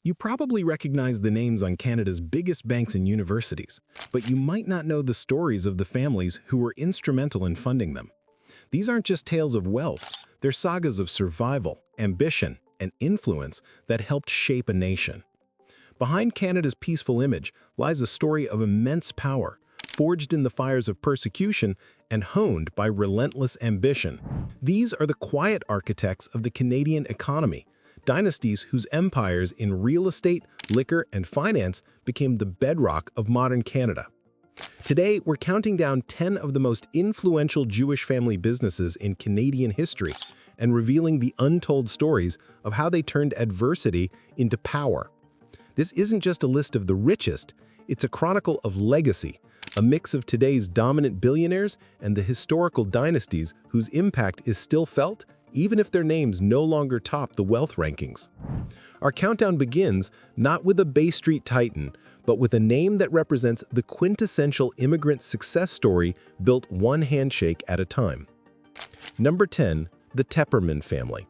You probably recognize the names on Canada's biggest banks and universities, but you might not know the stories of the families who were instrumental in funding them. These aren't just tales of wealth, they're sagas of survival, ambition, and influence that helped shape a nation. Behind Canada's peaceful image lies a story of immense power, forged in the fires of persecution and honed by relentless ambition. These are the quiet architects of the Canadian economy, dynasties whose empires in real estate, liquor, and finance became the bedrock of modern Canada. Today, we're counting down 10 of the most influential Jewish family businesses in Canadian history and revealing the untold stories of how they turned adversity into power. This isn't just a list of the richest, it's a chronicle of legacy, a mix of today's dominant billionaires and the historical dynasties whose impact is still felt, even if their names no longer top the wealth rankings. Our countdown begins not with a Bay Street titan, but with a name that represents the quintessential immigrant success story built one handshake at a time. Number 10, the Tepperman family.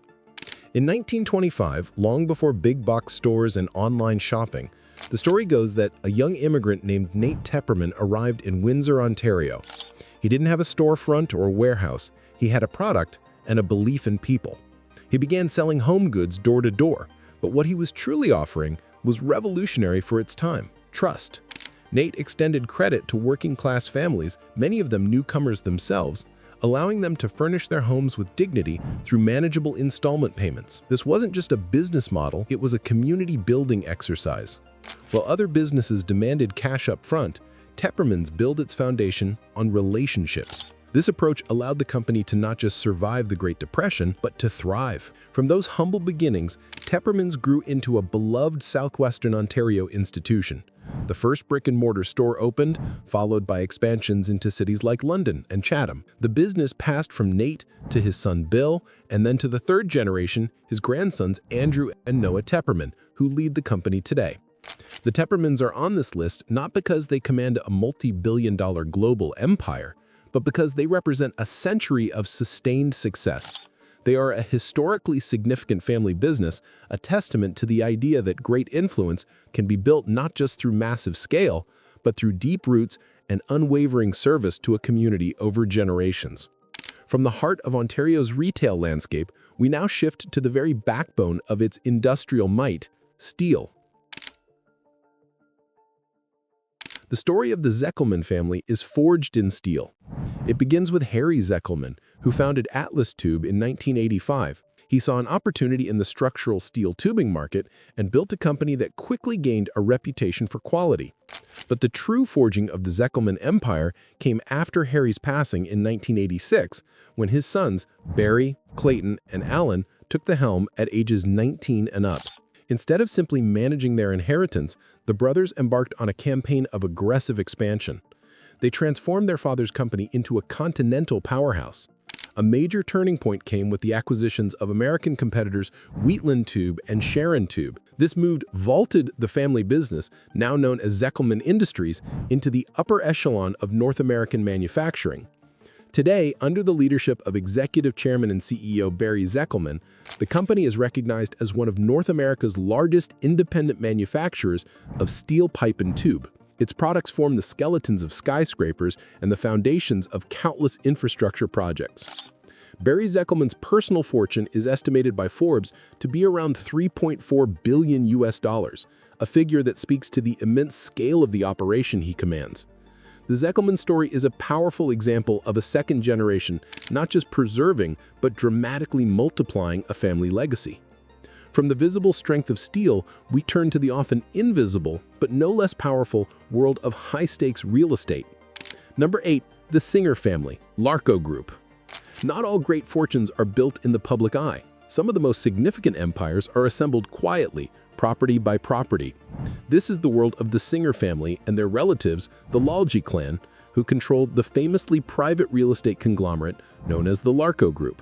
In 1925, long before big box stores and online shopping, the story goes that a young immigrant named Nate Tepperman arrived in Windsor, Ontario. He didn't have a storefront or warehouse. He had a product and a belief in people. He began selling home goods door to door, but what he was truly offering was revolutionary for its time: trust. Nate extended credit to working-class families, many of them newcomers themselves, allowing them to furnish their homes with dignity through manageable installment payments. This wasn't just a business model, it was a community-building exercise. While other businesses demanded cash up front, Tepperman's built its foundation on relationships. This approach allowed the company to not just survive the Great Depression, but to thrive. From those humble beginnings, Tepperman's grew into a beloved Southwestern Ontario institution. The first brick-and-mortar store opened, followed by expansions into cities like London and Chatham. The business passed from Nate to his son Bill, and then to the third generation, his grandsons Andrew and Noah Tepperman, who lead the company today. The Teppermans are on this list not because they command a multi-billion-dollar global empire, but because they represent a century of sustained success. They are a historically significant family business, a testament to the idea that great influence can be built not just through massive scale, but through deep roots and unwavering service to a community over generations. From the heart of Ontario's retail landscape, we now shift to the very backbone of its industrial might: steel. The story of the Zeckelman family is forged in steel. It begins with Harry Zeckelman, who founded Atlas Tube in 1985. He saw an opportunity in the structural steel tubing market and built a company that quickly gained a reputation for quality. But the true forging of the Zeckelman empire came after Harry's passing in 1986, when his sons, Barry, Clayton, and Alan, took the helm at ages 19 and up. Instead of simply managing their inheritance, the brothers embarked on a campaign of aggressive expansion. They transformed their father's company into a continental powerhouse. A major turning point came with the acquisitions of American competitors Wheatland Tube and Sharon Tube. This move vaulted the family business, now known as Zeckelman Industries, into the upper echelon of North American manufacturing. Today, under the leadership of Executive Chairman and CEO Barry Zeckelman, the company is recognized as one of North America's largest independent manufacturers of steel pipe and tube. Its products form the skeletons of skyscrapers and the foundations of countless infrastructure projects. Barry Zeckelman's personal fortune is estimated by Forbes to be around $3.4 billion, a figure that speaks to the immense scale of the operation he commands. The Zeckelman story is a powerful example of a second generation not just preserving, but dramatically multiplying a family legacy. From the visible strength of steel, we turn to the often invisible, but no less powerful, world of high-stakes real estate. Number 8, the Singer family, Larco Group. Not all great fortunes are built in the public eye. Some of the most significant empires are assembled quietly, property by property. This is the world of the Singer family and their relatives, the Lalji clan, who controlled the famously private real estate conglomerate known as the Larco Group.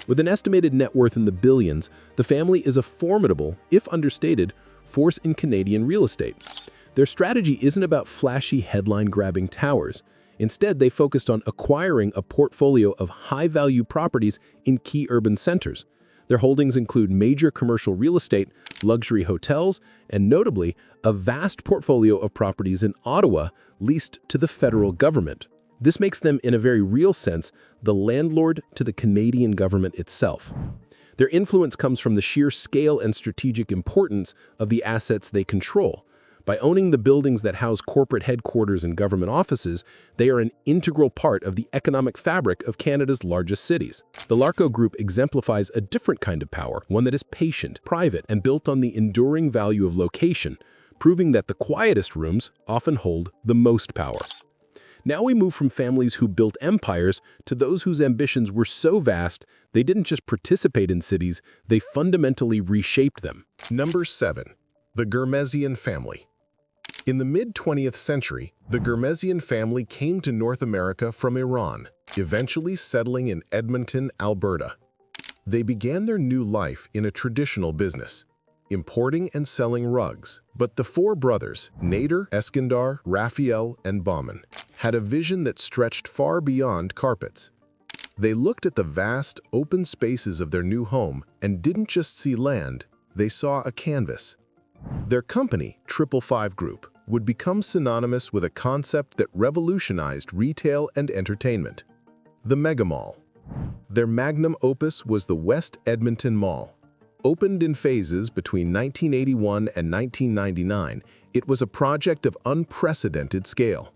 With an estimated net worth in the billions, the family is a formidable, if understated, force in Canadian real estate. Their strategy isn't about flashy headline-grabbing towers. Instead, they focused on acquiring a portfolio of high-value properties in key urban centers. Their holdings include major commercial real estate, luxury hotels, and notably, a vast portfolio of properties in Ottawa leased to the federal government. This makes them, in a very real sense, the landlord to the Canadian government itself. Their influence comes from the sheer scale and strategic importance of the assets they control. By owning the buildings that house corporate headquarters and government offices, they are an integral part of the economic fabric of Canada's largest cities. The Larco Group exemplifies a different kind of power, one that is patient, private, and built on the enduring value of location, proving that the quietest rooms often hold the most power. Now we move from families who built empires to those whose ambitions were so vast, they didn't just participate in cities, they fundamentally reshaped them. Number 7. The Ghermezian family. In the mid-20th century, the Ghermezian family came to North America from Iran, eventually settling in Edmonton, Alberta. They began their new life in a traditional business, importing and selling rugs. But the four brothers, Nader, Eskandar, Raphael, and Bauman, had a vision that stretched far beyond carpets. They looked at the vast, open spaces of their new home and didn't just see land, they saw a canvas. Their company, 555 Group, would become synonymous with a concept that revolutionized retail and entertainment: the Mega Mall. Their magnum opus was the West Edmonton Mall. Opened in phases between 1981 and 1999, it was a project of unprecedented scale.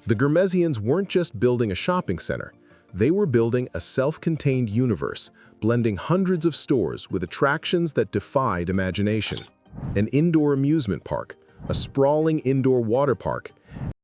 The Ghermezians weren't just building a shopping center, they were building a self-contained universe, blending hundreds of stores with attractions that defied imagination. An indoor amusement park, a sprawling indoor water park,